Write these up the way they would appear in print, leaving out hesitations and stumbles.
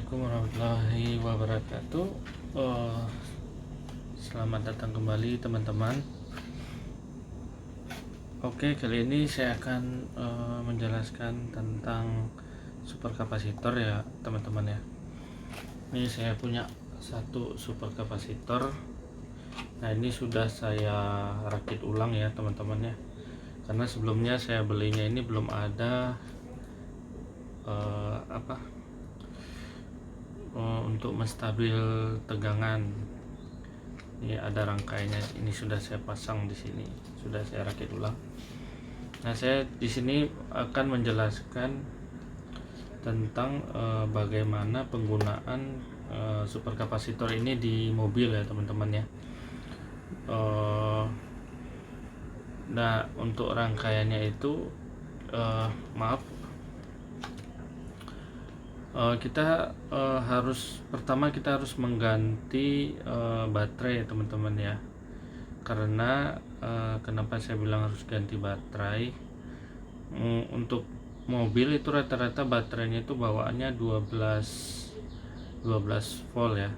Assalamualaikum warahmatullahi wabarakatuh. Eh, Selamat datang kembali teman-teman. Oke, kali ini saya akan menjelaskan tentang superkapasitor ya teman-teman ya. Ini saya punya satu superkapasitor. Nah, ini sudah saya rakit ulang ya teman-teman ya. Karena sebelumnya saya belinya ini belum ada untuk menstabil tegangan. Ini ada rangkainya, ini sudah saya pasang di sini, sudah saya rakit ulang. Nah, saya di sini akan menjelaskan tentang bagaimana penggunaan superkapasitor ini di mobil ya teman-teman ya. Nah, untuk rangkaiannya itu maaf, pertama kita harus mengganti baterai ya teman-teman ya. Karena kenapa saya bilang harus ganti baterai, untuk mobil itu rata-rata baterainya itu bawaannya 12 volt ya,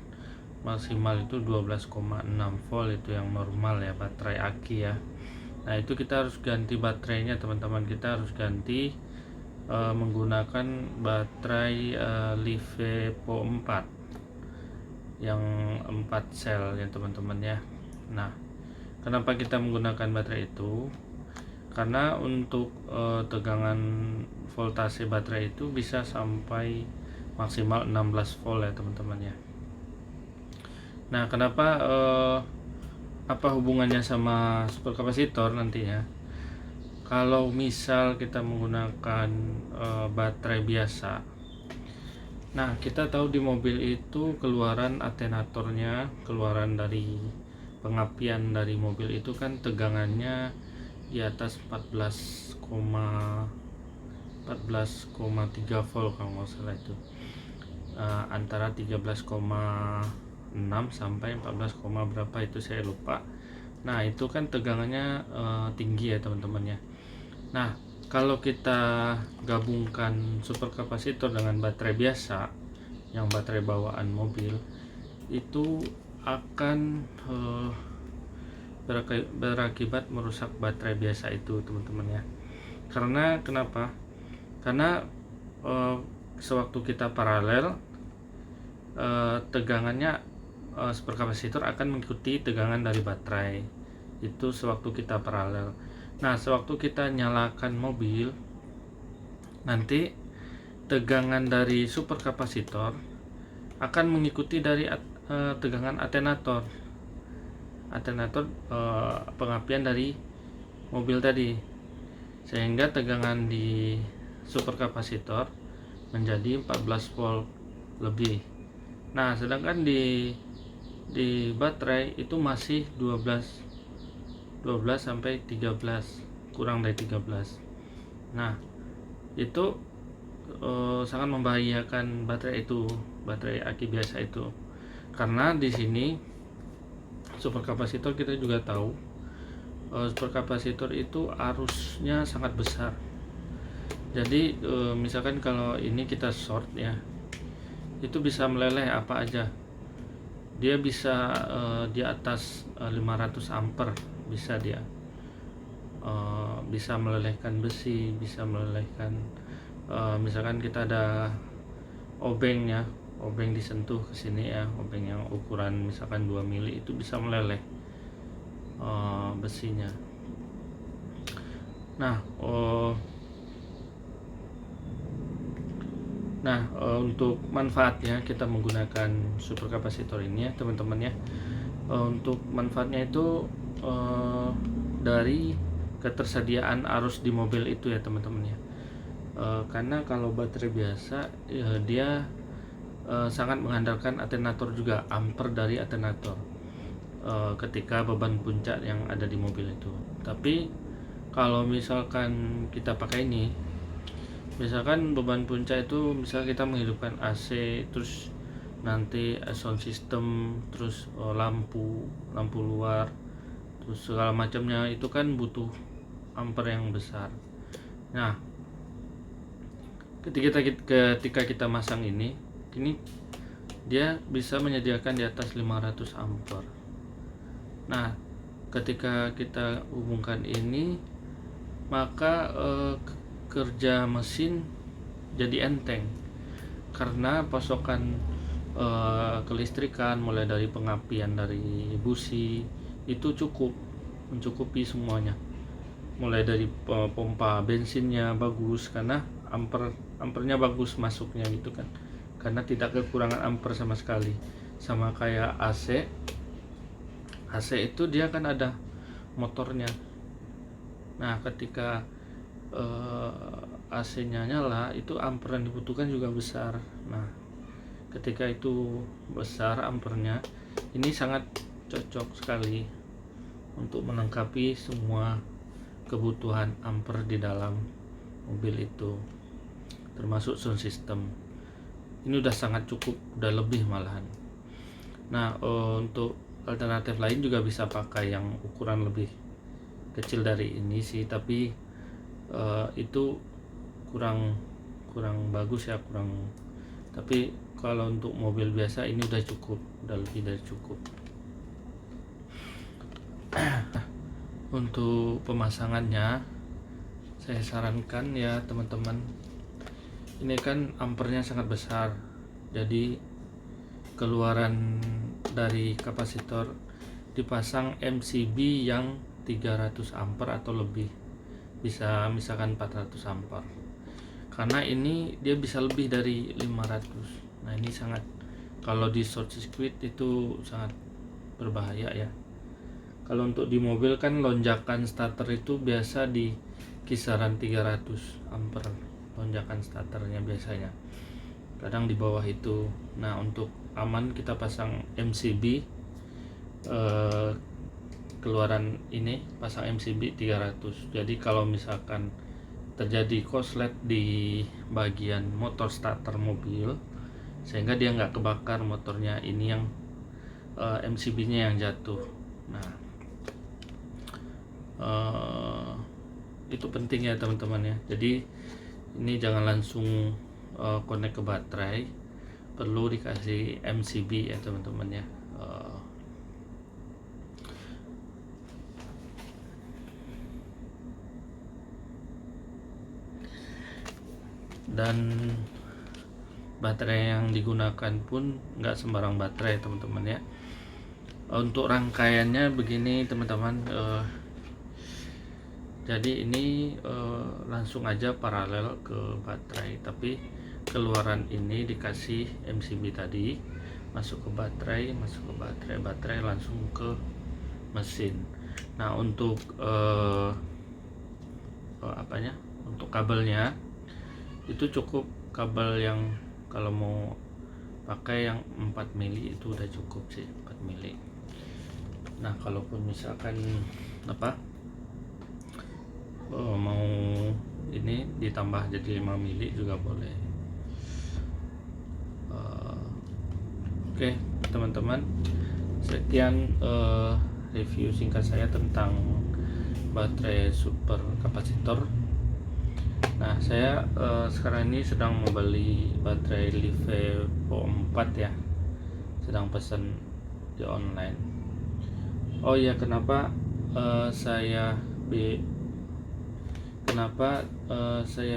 maksimal itu 12,6 volt, itu yang normal ya, baterai aki ya. Nah, itu kita harus ganti baterainya teman-teman. Kita harus ganti menggunakan baterai Livepo 4 yang 4 sel ya teman-teman ya. Nah, kenapa kita menggunakan baterai itu? Karena untuk tegangan voltase baterai itu bisa sampai maksimal 16 volt ya teman-teman ya. Nah, kenapa apa hubungannya sama superkapasitor nantinya? Kalau misal kita menggunakan baterai biasa, nah kita tahu di mobil itu keluaran atenatornya, keluaran dari pengapian dari mobil itu kan tegangannya di atas 14,3 volt kalau nggak salah itu, antara 13,6 sampai 14, berapa itu saya lupa. Nah, itu kan tegangannya tinggi ya teman-teman ya. Nah, kalau kita gabungkan superkapasitor dengan baterai biasa, yang baterai bawaan mobil, itu akan berakibat merusak baterai biasa itu teman-teman ya. Karena kenapa? Karena sewaktu kita paralel, tegangannya superkapasitor akan mengikuti tegangan dari baterai itu sewaktu kita paralel. Nah, sewaktu kita nyalakan mobil, nanti tegangan dari superkapasitor akan mengikuti dari tegangan atenator pengapian dari mobil tadi, sehingga tegangan di superkapasitor menjadi 14 volt lebih. Nah, sedangkan di baterai itu masih 12 sampai 13, kurang dari 13. Nah, itu sangat membahayakan baterai itu, baterai aki biasa itu. Karena di sini superkapasitor, kita juga tahu superkapasitor itu arusnya sangat besar. Jadi misalkan kalau ini kita short ya, itu bisa meleleh apa aja. Dia bisa di atas 500 ampere, bisa dia bisa melelehkan besi, bisa melelehkan misalkan kita ada obeng ya, obeng disentuh ke sini ya, obeng yang ukuran misalkan 2 mili, itu bisa meleleh besinya. Nah, untuk manfaatnya kita menggunakan superkapasitor ini ya teman-teman ya. Untuk manfaatnya itu dari ketersediaan arus di mobil itu ya teman-teman ya. Karena kalau baterai biasa dia sangat mengandalkan atenator juga, ampere dari atenator ketika beban puncak yang ada di mobil itu. Tapi kalau misalkan kita pakai ini, misalkan beban puncak itu, misal kita menghidupkan AC, terus nanti sound system, terus lampu luar, terus segala macamnya, itu kan butuh ampere yang besar. Nah, ketika kita masang ini, ini dia bisa menyediakan di atas 500 ampere. Nah, ketika kita hubungkan ini, maka kerja mesin jadi enteng karena pasokan kelistrikan mulai dari pengapian dari busi itu mencukupi semuanya, mulai dari pompa bensinnya bagus karena ampernya bagus masuknya gitu kan, karena tidak kekurangan amper sama sekali. Sama kayak AC itu dia kan ada motornya. Nah, ketika AC-nya nyala, itu amper yang dibutuhkan juga besar. Nah, ketika itu besar ampernya, ini sangat cocok sekali untuk melengkapi semua kebutuhan amper di dalam mobil itu, termasuk sound system. Ini udah sangat cukup, udah lebih malahan. Nah, untuk alternatif lain juga bisa pakai yang ukuran lebih kecil dari ini sih, tapi itu kurang bagus ya, tapi kalau untuk mobil biasa ini udah cukup, udah lebih dari cukup. Untuk pemasangannya saya sarankan ya teman-teman, ini kan ampernya sangat besar, jadi keluaran dari kapasitor dipasang MCB yang 300 ampere atau lebih, bisa misalkan 400 ampere, karena ini dia bisa lebih dari 500. Nah, ini sangat, kalau di short circuit itu sangat berbahaya ya. Kalau untuk di mobil kan lonjakan starter itu biasa di kisaran 300 ampere, lonjakan starternya biasanya, kadang di bawah itu. Nah, untuk aman kita pasang MCB, keluaran ini pasang MCB 300. Jadi kalau misalkan terjadi korslet di bagian motor starter mobil sehingga dia nggak kebakar motornya, ini yang MCB-nya yang jatuh. Nah, itu penting ya teman-teman ya. Jadi ini jangan langsung connect ke baterai, perlu dikasih MCB ya teman-teman ya. Dan baterai yang digunakan pun nggak sembarang baterai teman-teman ya. Untuk rangkaiannya begini teman-teman, jadi ini langsung aja paralel ke baterai, tapi keluaran ini dikasih MCB tadi, masuk ke baterai, baterai langsung ke mesin. Nah, untuk untuk kabelnya itu cukup kabel yang, kalau mau pakai yang 4 mili itu udah cukup sih, 4 mili. Nah, kalaupun misalkan mau ini ditambah jadi 5 mili juga boleh. Oke, teman-teman, sekian review singkat saya tentang baterai super kapasitor. Nah, saya sekarang ini sedang membeli baterai Livepo 4 ya, sedang pesan di online. Oh iya, kenapa saya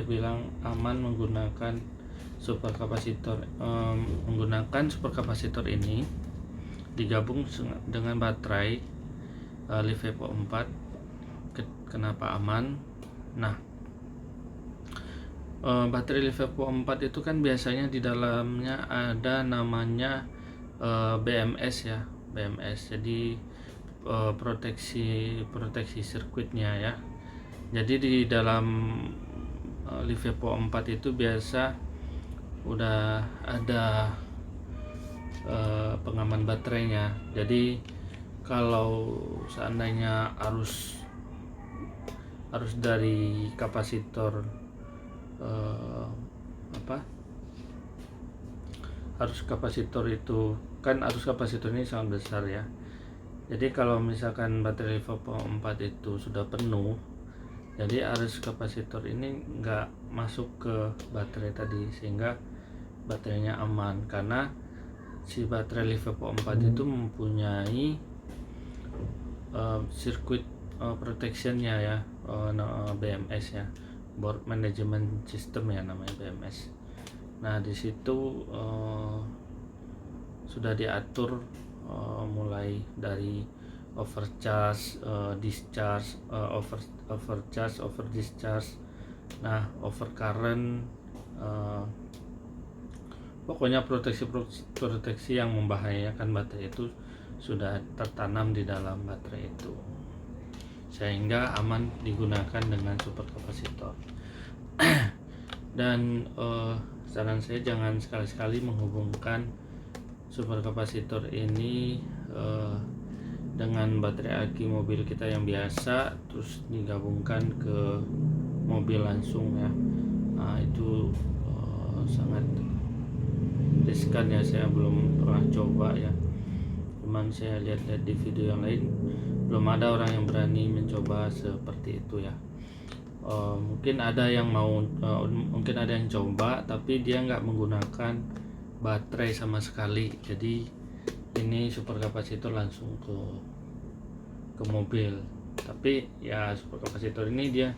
bilang aman menggunakan super kapasitor? Menggunakan super kapasitor ini digabung dengan baterai Livepo 4. Kenapa aman? Nah, baterai Livepo 4 itu kan biasanya di dalamnya ada namanya BMS ya, BMS. Jadi proteksi sirkuitnya ya. Jadi di dalam Livepo 4 itu biasa udah ada pengaman baterainya. Jadi kalau seandainya arus dari kapasitor arus kapasitor itu kan, arus kapasitor ini sangat besar ya. Jadi kalau misalkan baterai Livepo 4 itu sudah penuh, jadi arus kapasitor ini nggak masuk ke baterai tadi, sehingga baterainya aman, karena si baterai Livapo 4 itu mempunyai sirkuit protectionnya ya, BMS ya, board management system ya namanya BMS. Nah di situ sudah diatur mulai dari overcharge, discharge, overcharge, over discharge, nah overcurrent, pokoknya proteksi yang membahayakan baterai itu sudah tertanam di dalam baterai itu, sehingga aman digunakan dengan super kapasitor. Dan saran saya jangan sekali-sekali menghubungkan super kapasitor ini dengan baterai aki mobil kita yang biasa terus digabungkan ke mobil langsung ya. Nah, itu sangat riskan ya, saya belum pernah coba ya, cuman saya lihat-lihat di video yang lain belum ada orang yang berani mencoba seperti itu ya. Mungkin ada yang mau, mungkin ada yang coba tapi dia nggak menggunakan baterai sama sekali, jadi ini super kapasitor langsung ke mobil. Tapi ya super kapasitor ini dia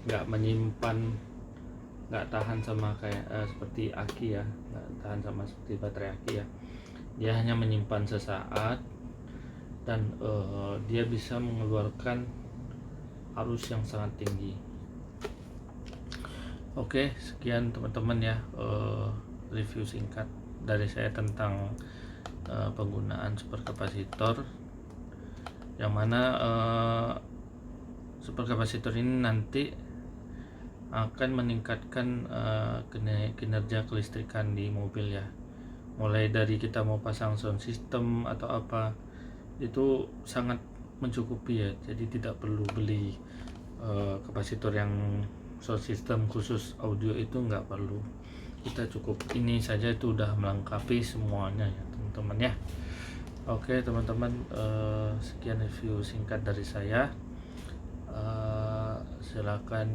nggak menyimpan, nggak tahan sama kayak seperti aki ya, nggak tahan sama seperti baterai aki ya. Dia hanya menyimpan sesaat dan dia bisa mengeluarkan arus yang sangat tinggi. Oke, sekian teman-teman ya, review singkat dari saya tentang penggunaan super kapasitor, yang mana super kapasitor ini nanti akan meningkatkan kinerja kelistrikan di mobil ya. Mulai dari kita mau pasang sound system atau apa, itu sangat mencukupi ya, jadi tidak perlu beli kapasitor yang sound system khusus audio, itu nggak perlu, kita cukup ini saja itu udah melengkapi semuanya ya teman-teman ya. Oke teman-teman, sekian review singkat dari saya. Silakan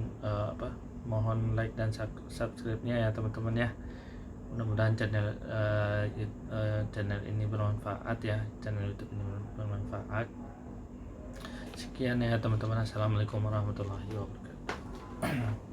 mohon like dan subscribe-nya ya teman-teman ya. Mudah-mudahan channel ini bermanfaat ya, channel YouTube ini bermanfaat. Sekian ya teman-teman, assalamualaikum warahmatullahi wabarakatuh.